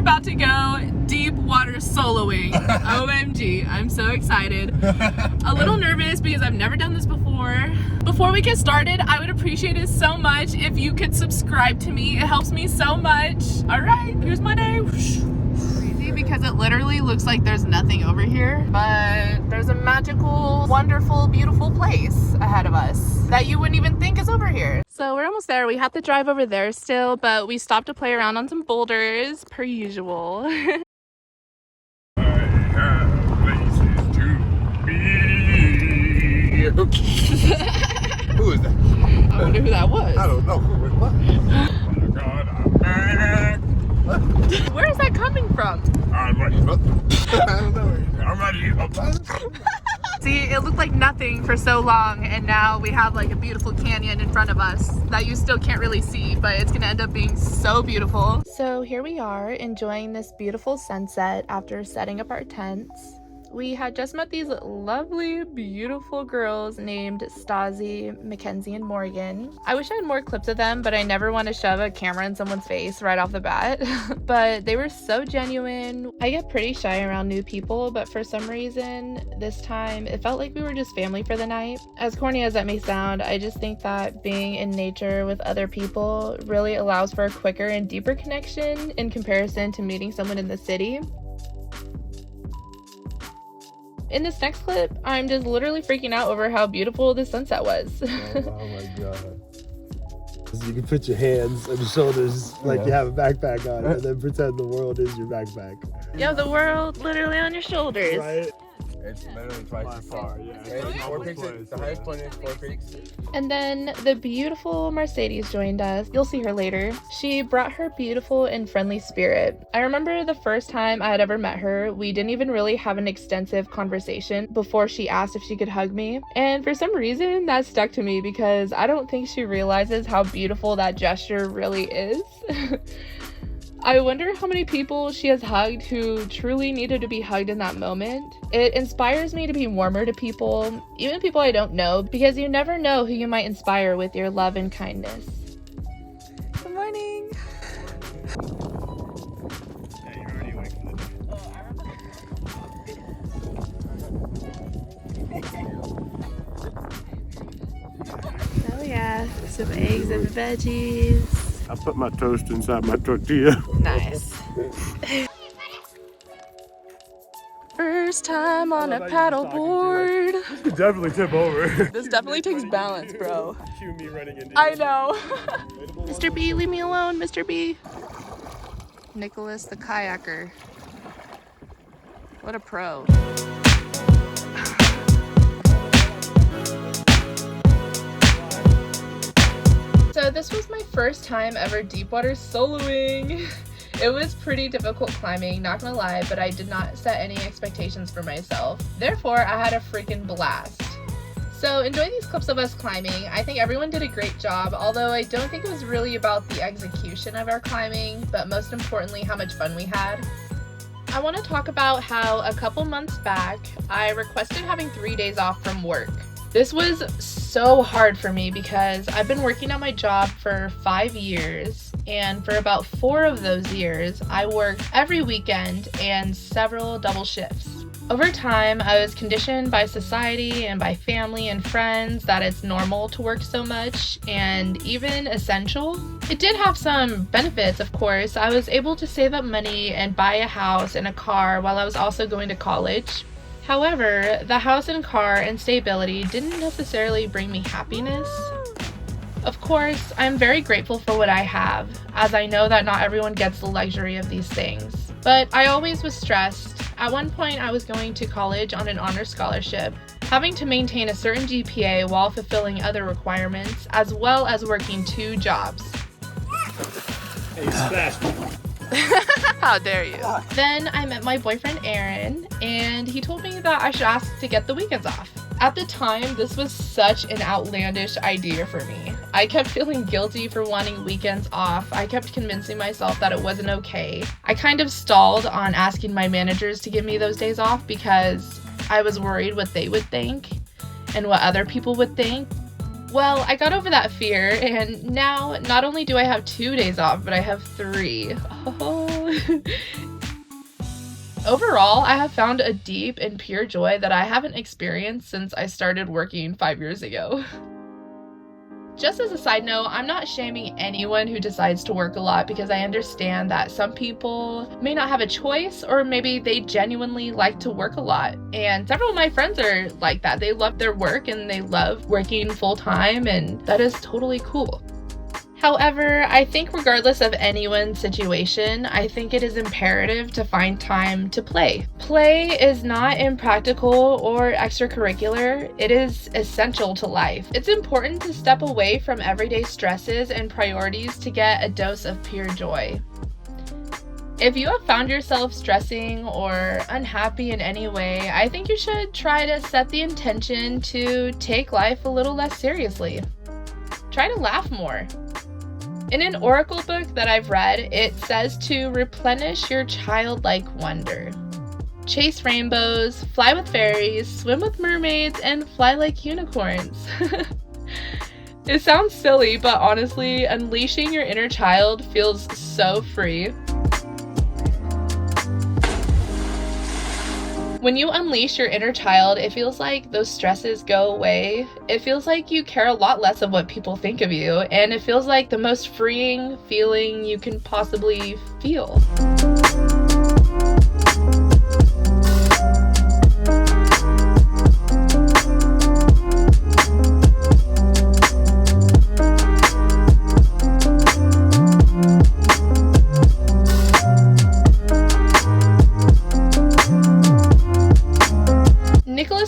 about to go deep water soloing. OMG, I'm so excited. A little nervous because I've never done this before. Before we get started, I would appreciate it so much if you could subscribe to me. It helps me so much. All right, here's my day. Crazy because it literally looks like there's nothing over here, but there's a magical, wonderful, beautiful place ahead of us that you wouldn't even think is over here. So we're almost there. We have to drive over there still, but we stopped to play around on some boulders per usual. I have places to be. Who is that? I wonder who that was. I don't know. What? Oh my God, I'm back. What? Where is that coming from? I'm ready. I don't know. I'm ready. See, it looked like nothing for so long, and now we have like a beautiful canyon in front of us that you still can't really see, but it's gonna end up being so beautiful. So here we are enjoying this beautiful sunset after setting up our tents. We had just met these lovely, beautiful girls named Stazi, Mackenzie, and Morgan. I wish I had more clips of them, but I never want to shove a camera in someone's face right off the bat. But they were so genuine. I get pretty shy around new people, but for some reason, this time, it felt like we were just family for the night. As corny as that may sound, I just think that being in nature with other people really allows for a quicker and deeper connection in comparison to meeting someone in the city. In this next clip, I'm just literally freaking out over how beautiful the sunset was. Oh my God. So you can put your hands on your shoulders like you have a backpack on, and then pretend the world is your backpack. You have the world literally on your shoulders. Right? It's literally twice as far. Yeah. The highest point is 4 Peaks. And then the beautiful Mercedes joined us. You'll see her later. She brought her beautiful and friendly spirit. I remember the first time I had ever met her, we didn't even really have an extensive conversation before she asked if she could hug me. And for some reason, that stuck to me because I don't think she realizes how beautiful that gesture really is. I wonder how many people she has hugged who truly needed to be hugged in that moment. It inspires me to be warmer to people, even people I don't know, because you never know who you might inspire with your love and kindness. Good morning. Oh yeah, some eggs and veggies. I put my toast inside my tortilla. Nice. First time on a paddleboard. This could definitely tip over. This definitely takes balance, bro. Cue me running into I know. Mr. B, leave me alone, Mr. B. Nicholas the kayaker. What a pro. So this was my first time ever deep water soloing. It was pretty difficult climbing, not gonna lie, but I did not set any expectations for myself. Therefore, I had a freaking blast. So enjoy these clips of us climbing. I think everyone did a great job, although I don't think it was really about the execution of our climbing, but most importantly, how much fun we had. I want to talk about how a couple months back, I requested having 3 days off from work. This was so hard for me because I've been working at my job for 5 years, and for about 4 of those years, I worked every weekend and several double shifts. Over time, I was conditioned by society and by family and friends that it's normal to work so much and even essential. It did have some benefits, of course. I was able to save up money and buy a house and a car while I was also going to college. However, the house and car and stability didn't necessarily bring me happiness. Of course, I'm very grateful for what I have, as I know that not everyone gets the luxury of these things. But I always was stressed. At one point, I was going to college on an honor scholarship, having to maintain a certain GPA while fulfilling other requirements, as well as working 2 jobs. Hey, you splashed me. How dare you? Then I met my boyfriend Aaron, and he told me that I should ask to get the weekends off. At the time, this was such an outlandish idea for me. I kept feeling guilty for wanting weekends off. I kept convincing myself that it wasn't okay. I kind of stalled on asking my managers to give me those days off because I was worried what they would think and what other people would think. Well, I got over that fear, and now not only do I have 2 days off, but I have 3. Oh. Overall, I have found a deep and pure joy that I haven't experienced since I started working 5 years ago. Just as a side note, I'm not shaming anyone who decides to work a lot because I understand that some people may not have a choice, or maybe they genuinely like to work a lot. And several of my friends are like that. They love their work and they love working full time, and that is totally cool. However, I think regardless of anyone's situation, I think it is imperative to find time to play. Play is not impractical or extracurricular, it is essential to life. It's important to step away from everyday stresses and priorities to get a dose of pure joy. If you have found yourself stressing or unhappy in any way, I think you should try to set the intention to take life a little less seriously. Try to laugh more. In an oracle book that I've read, it says to replenish your childlike wonder. Chase rainbows, fly with fairies, swim with mermaids, and fly like unicorns. It sounds silly, but honestly, unleashing your inner child feels so free. When you unleash your inner child, it feels like those stresses go away. It feels like you care a lot less of what people think of you, and it feels like the most freeing feeling you can possibly feel.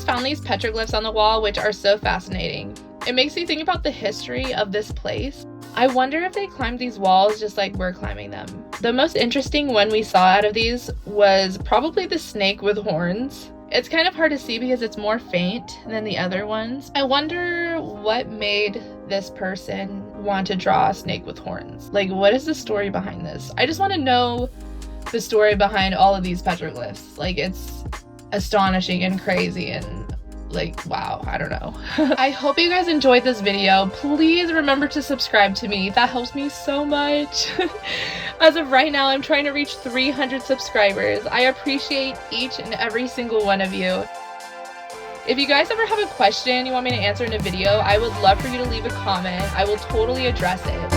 Found these petroglyphs on the wall, which are so fascinating. It makes me think about the history of this place. I wonder if they climbed these walls just like we're climbing them. The most interesting one we saw out of these was probably the snake with horns. It's kind of hard to see because it's more faint than the other ones. I wonder what made this person want to draw a snake with horns. Like, what is the story behind this? I just want to know the story behind all of these petroglyphs. Like, it's astonishing and crazy and like, wow, I don't know. I hope you guys enjoyed this video. Please remember to subscribe to me. That helps me so much. As of right now, I'm trying to reach 300 subscribers. I appreciate each and every single one of you. If you guys ever have a question you want me to answer in a video, I would love for you to leave a comment. I will totally address it.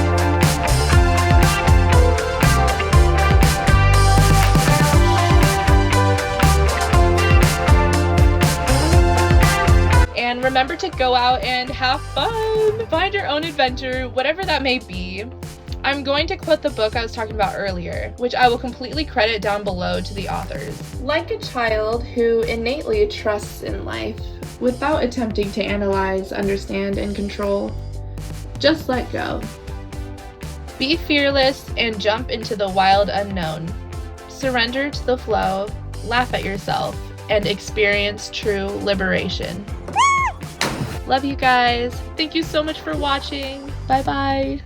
And remember to go out and have fun! Find your own adventure, whatever that may be. I'm going to quote the book I was talking about earlier, which I will completely credit down below to the authors. Like a child who innately trusts in life, without attempting to analyze, understand, and control, just let go. Be fearless and jump into the wild unknown. Surrender to the flow, laugh at yourself, and experience true liberation. Love you guys. Thank you so much for watching. Bye bye.